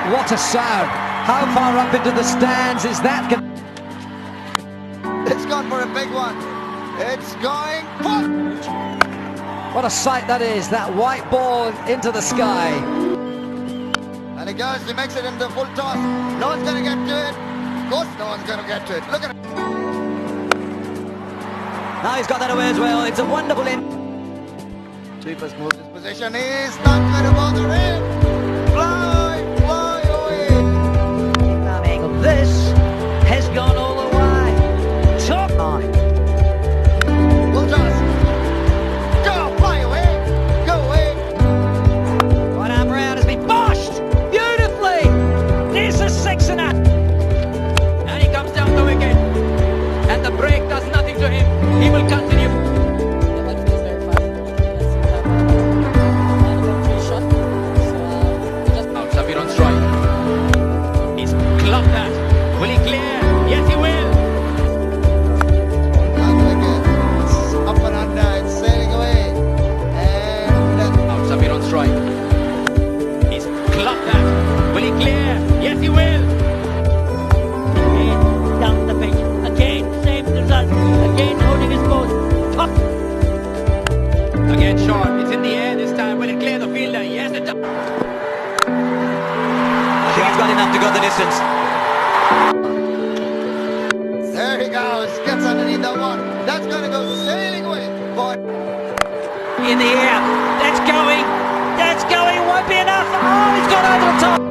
What a sound. How far up into the stands is that? It's gone for a big one. It's going for... What a sight that is, that white ball into the sky. And he goes, he makes it into full toss. No one's going to get to it. Of course no one's going to get to it. Look at it. Now he's got that away as well. It's a wonderful in. Cheapest moves his position. He's not going to bother him. Fly away. This has gone all the way. Top line. Full toss. Go, fly away. Go away. Right arm round has been boshed beautifully. There's a six and a. And he comes down the wicket. And the break does nothing to him. He will continue. Sabir on strike. He's clocked that. Will he clear? Yes, he will. It's up and under. It's sailing away. And Out, Sabir on strike. He's clocked that. Will he clear? Yes, he will. Again, down the pitch. Again, same result. Again, holding his post. Top. Again, short. It's in the air this time. Will it clear the fielder? Yes, it does. I think he's got enough to go the distance. there he goes. Gets underneath that one. That's going to go sailing away. Boy. In the air. That's going. That's going. Won't be enough. Oh, he's got over the top.